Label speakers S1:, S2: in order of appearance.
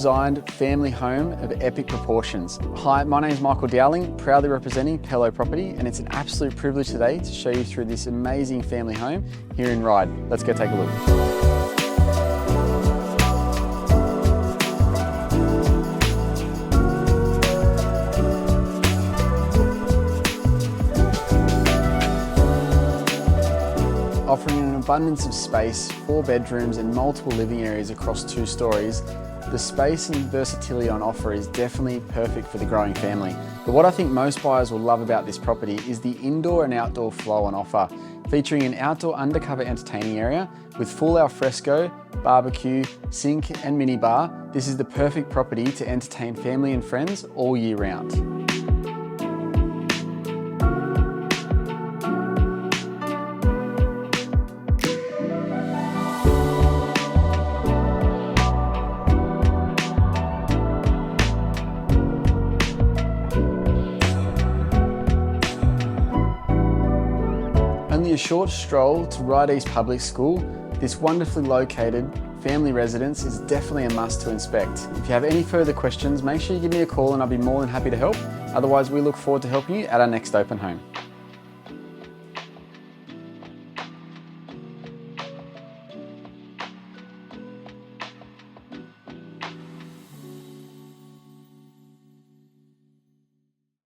S1: well-designed family home of epic proportions. Hi, my name is Michael Dowling, proudly representing Pello Property, and it's an absolute privilege today to show you through this amazing family home here in Ryde. Let's go take a look. Offering an abundance of space, 4 bedrooms and multiple living areas across 2 stories, the space and versatility on offer is definitely perfect for the growing family. But what I think most buyers will love about this property is the indoor and outdoor flow on offer, featuring an outdoor undercover entertaining area with full alfresco, barbecue, sink and mini bar. This is the perfect property to entertain family and friends all year round. Only a short stroll to Ryde East Public School, this wonderfully located family residence is definitely a must to inspect. If you have any further questions, make sure you give me a call and I'll be more than happy to help. Otherwise, we look forward to helping you at our next open home.